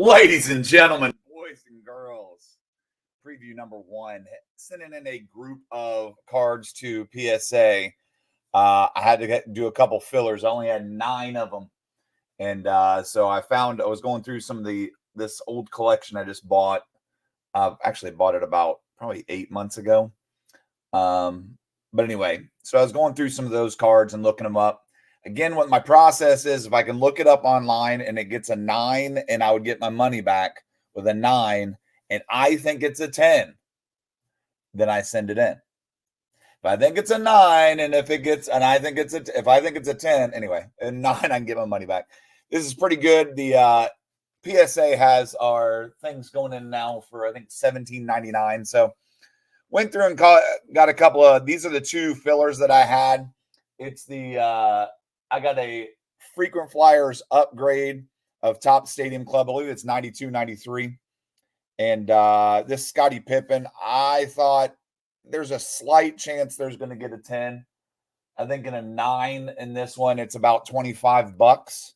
Ladies and gentlemen, boys and girls, preview number 1. Sending in a group of cards to PSA. I had to do a couple fillers. I only had 9 of them. And so I was going through some of this old collection I just bought. Actually bought it about probably 8 months ago. But anyway, so I was going through some of those cards and looking them up. Again, what my process is, if I can look it up online and it gets a 9 and I would get my money back with a 9 and I think it's a 10, then I send it in. If I think it's a 9 and if I think it's a 10, anyway, a 9, I can get my money back. This is pretty good. The PSA has our things going in now for, I think, $17.99. So went through and got a couple of, these are the 2 fillers that I had. It's I got a frequent flyers upgrade of Top Stadium Club. I believe it's 92, 93. And this Scottie Pippen, I thought there's a slight chance there's going to get a 10. I think in a 9 in this one, it's about $25.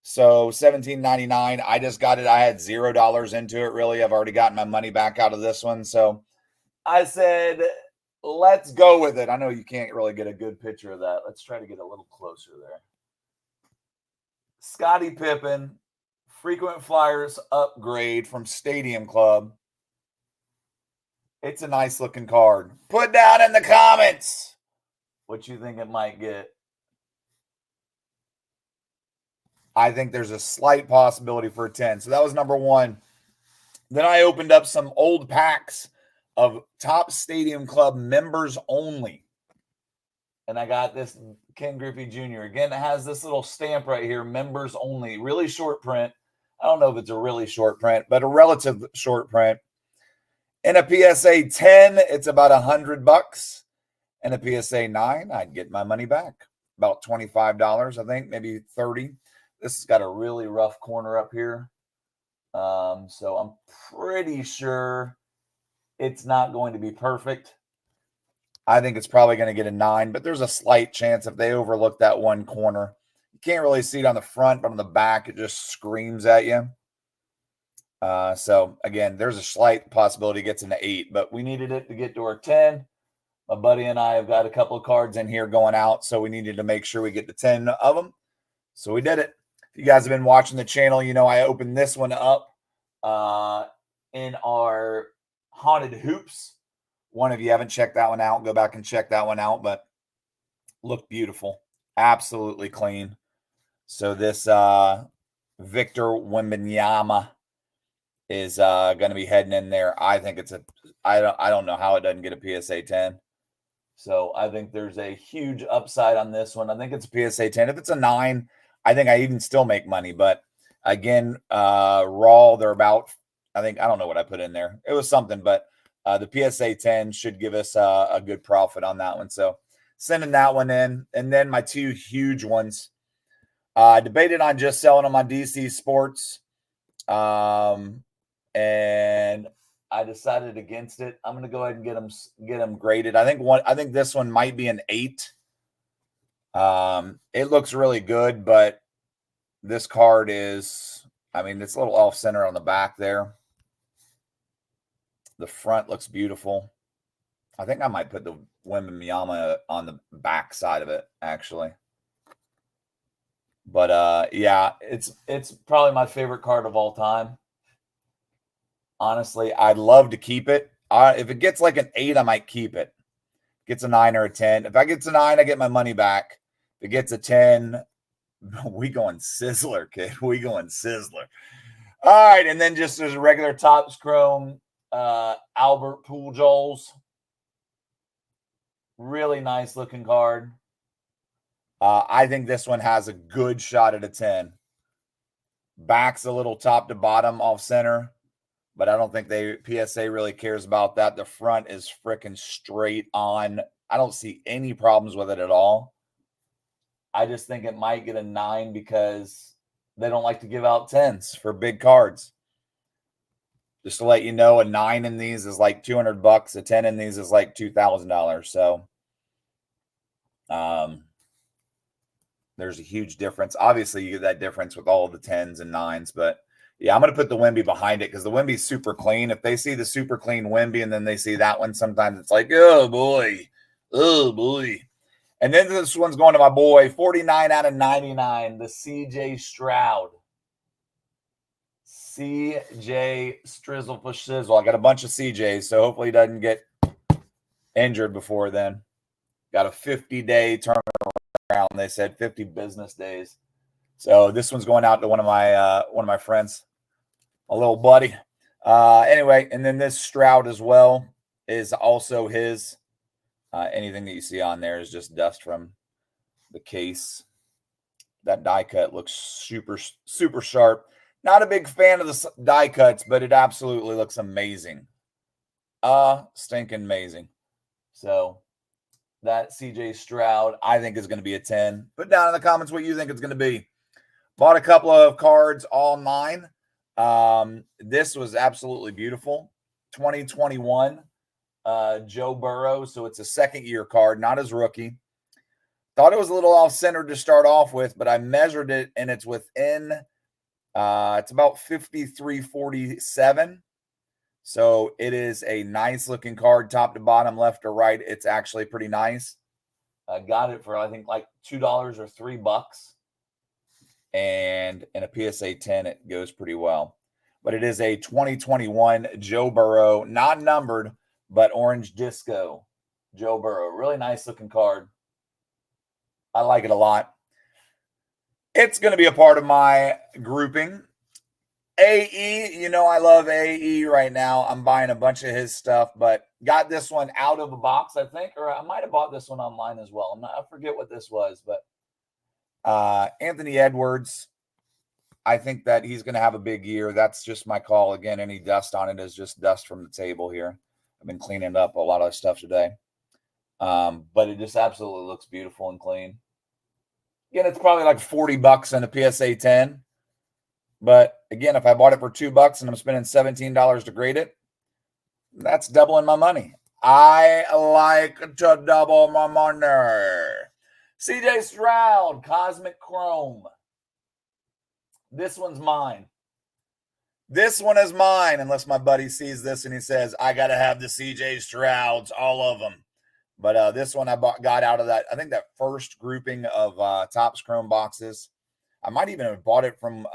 So $17.99. I just got it. I had $0 into it, really. I've already gotten my money back out of this one. So I said, let's go with it. I know you can't really get a good picture of that. Let's try to get a little closer there. Scottie Pippen, frequent flyers upgrade from Stadium Club. It's a nice looking card. Put down in the comments what you think it might get. I think there's a slight possibility for a 10. So that was number 1. Then I opened up some old packs of Top Stadium Club members only. And I got this Ken Griffey Jr. Again, it has this little stamp right here, members only. Really short print. I don't know if it's a really short print, but a relative short print. In a PSA 10, it's about $100. And a PSA 9, I'd get my money back. About $25, I think, maybe $30. This has got a really rough corner up here. So I'm pretty sure it's not going to be perfect. I think it's probably going to get a 9, but there's a slight chance if they overlook that one corner. You can't really see it on the front, but on the back, it just screams at you. So, again, there's a slight possibility it gets an 8, but we needed it to get to our 10. My buddy and I have got a couple of cards in here going out, so we needed to make sure we get the 10 of them. So we did it. If you guys have been watching the channel, you know I opened this one up in our Haunted Hoops. One of you haven't checked that one out, go back and check that one out, but look beautiful. Absolutely clean. So this Victor Wembanyama is going to be heading in there. I think it's I don't know how it doesn't get a PSA 10. So I think there's a huge upside on this one. I think it's a PSA 10. If it's a 9, I think I even still make money. But again, raw, they're about, I don't know what I put in there. It was something, but the PSA 10 should give us a good profit on that one. So sending that one in. And then my 2 huge ones. Debated on just selling them on DC Sports. And I decided against it. I'm going to go ahead and get them graded. I think this one might be an 8. It looks really good, but this card is, it's a little off center on the back there. The front looks beautiful. I think I might put the Wembanyama on the back side of it, actually. But yeah, it's probably my favorite card of all time. Honestly, I'd love to keep it. If it gets like an 8, I might keep it. Gets a 9 or a 10. If I get a 9, I get my money back. If it gets a 10, we going Sizzler, kid. We going Sizzler. All right, and then just there's a regular Topps Chrome Albert Pujols. Really nice looking card. I think this one has a good shot at a 10. Back's a little top to bottom off center, but I don't think PSA really cares about that. The front is freaking straight on. I don't see any problems with it at all. I just think it might get a 9 because they don't like to give out 10s for big cards. Just to let you know, a 9 in these is like $200. A 10 in these is like $2,000. So, there's a huge difference. Obviously, you get that difference with all the 10s and 9s, but Yeah, I'm going to put the Wimby behind it because the Wimby's super clean. If they see the super clean Wimby and then they see that one, sometimes it's like, oh, boy. Oh, boy. And then this one's going to my boy, 49 out of 99, the CJ Stroud. CJ Strizzle for Shizzle. I got a bunch of CJs, so hopefully he doesn't get injured before then. Got a 50-day turnaround. They said 50 business days. So this one's going out to one of my friends, a little buddy. Anyway, and then this Stroud as well is also his. Anything that you see on there is just dust from the case. That die cut looks super, super sharp. Not a big fan of the die cuts, but it absolutely looks amazing. Stinking amazing. So that CJ Stroud, I think, is going to be a 10. Put down in the comments what you think it's going to be. Bought a couple of cards, all 9. This was absolutely beautiful. 2021 Joe Burrow. So it's a second-year card, not his rookie. Thought it was a little off-center to start off with, but I measured it, and it's within it's about 53.47. So it is a nice-looking card, top to bottom, left to right. It's actually pretty nice. I got it for, I think, like $2 or $3. And in a PSA 10, it goes pretty well. But it is a 2021 Joe Burrow, not numbered, but orange disco Joe Burrow. Really nice-looking card. I like it a lot. It's going to be a part of my grouping. AE, you know I love AE right now. I'm buying a bunch of his stuff, but got this one out of the box, I think, or I might have bought this one online as well. I forget what this was, but Anthony Edwards, I think that he's going to have a big year. That's just my call. Again, any dust on it is just dust from the table here. I've been cleaning up a lot of stuff today. But it just absolutely looks beautiful and clean. Again, it's probably like $40 in a PSA 10. But again, if I bought it for $2 and I'm spending $17 to grade it, that's doubling my money. I like to double my money. CJ Stroud, Cosmic Chrome. This one's mine. This one is mine, unless my buddy sees this and he says, I got to have the CJ Strouds, all of them. But this one I got out of that, I think that first grouping of Topps Chrome boxes. I might even have bought it from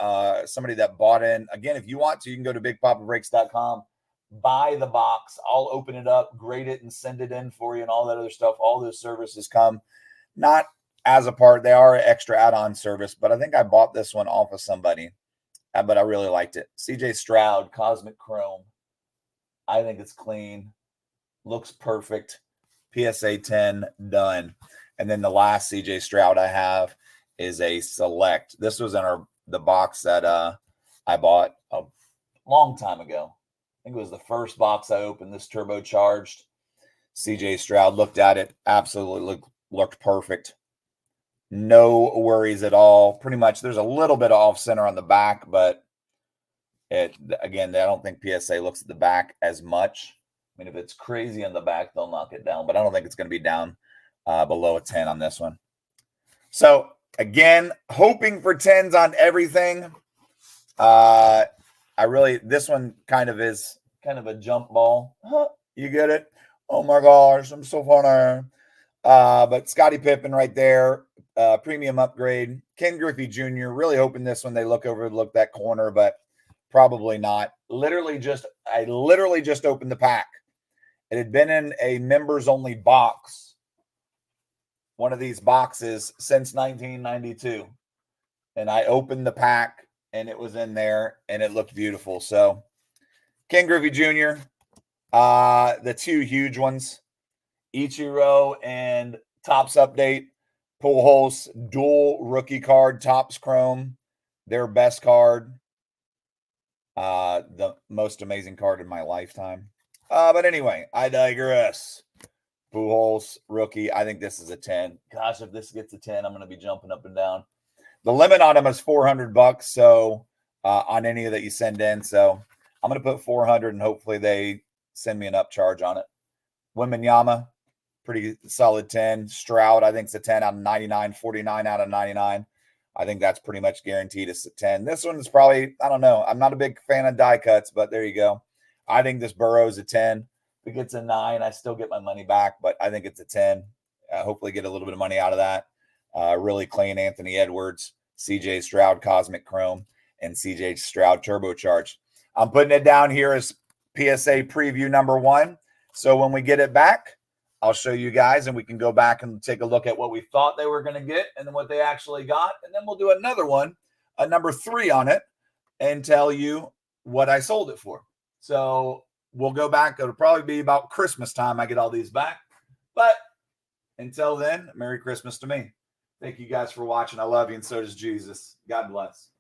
somebody that bought in. Again, if you want to, you can go to BigPapaBreaks.com, buy the box. I'll open it up, grade it, and send it in for you and all that other stuff. All those services come not as a part. They are an extra add-on service, but I think I bought this one off of somebody, but I really liked it. CJ Stroud, Cosmic Chrome. I think it's clean. Looks perfect. PSA 10 done. And then the last CJ Stroud I have is a select. This was in the box that I bought a long time ago. I think it was the first box I opened, this turbocharged CJ Stroud. Looked at it, absolutely looked perfect. No worries at all. Pretty much there's a little bit of off center on the back, but again, I don't think PSA looks at the back as much. I mean, if it's crazy on the back, they'll knock it down, but I don't think it's going to be down below a 10 on this one. So again, hoping for 10s on everything. This one kind of is kind of a jump ball. You get it? Oh my gosh, I'm so funny. But Scottie Pippen right there, premium upgrade. Ken Griffey Jr., really hoping this one they look that corner, but probably not. I literally just opened the pack. It had been in a members only box, one of these boxes, since 1992. And I opened the pack and it was in there and it looked beautiful. So Ken Griffey Jr., the two huge ones, Ichiro and Topps Update, Pujols, dual rookie card, Topps Chrome, their best card, the most amazing card in my lifetime. But anyway, I digress. Pujols, rookie. I think this is a 10. Gosh, if this gets a 10, I'm going to be jumping up and down. The limit on them is $400. So on any that you send in. So I'm going to put 400 and hopefully they send me an upcharge on it. Wembanyama, pretty solid 10. Stroud, I think it's a 10 out of 99. 49 out of 99 I think that's pretty much guaranteed as a 10. This one is probably, I don't know. I'm not a big fan of die cuts, but there you go. I think this Burrow's a 10. If it gets a 9, I still get my money back, but I think it's a 10. Hopefully get a little bit of money out of that. Really clean Anthony Edwards, CJ Stroud Cosmic Chrome, and CJ Stroud Turbocharged. I'm putting it down here as PSA Preview number 1. So when we get it back, I'll show you guys, and we can go back and take a look at what we thought they were going to get and then what they actually got. And then we'll do another one, a number 3 on it, and tell you what I sold it for. So we'll go back. It'll probably be about Christmas time I get all these back. But until then, Merry Christmas to me. Thank you guys for watching. I love you, and so does Jesus. God bless.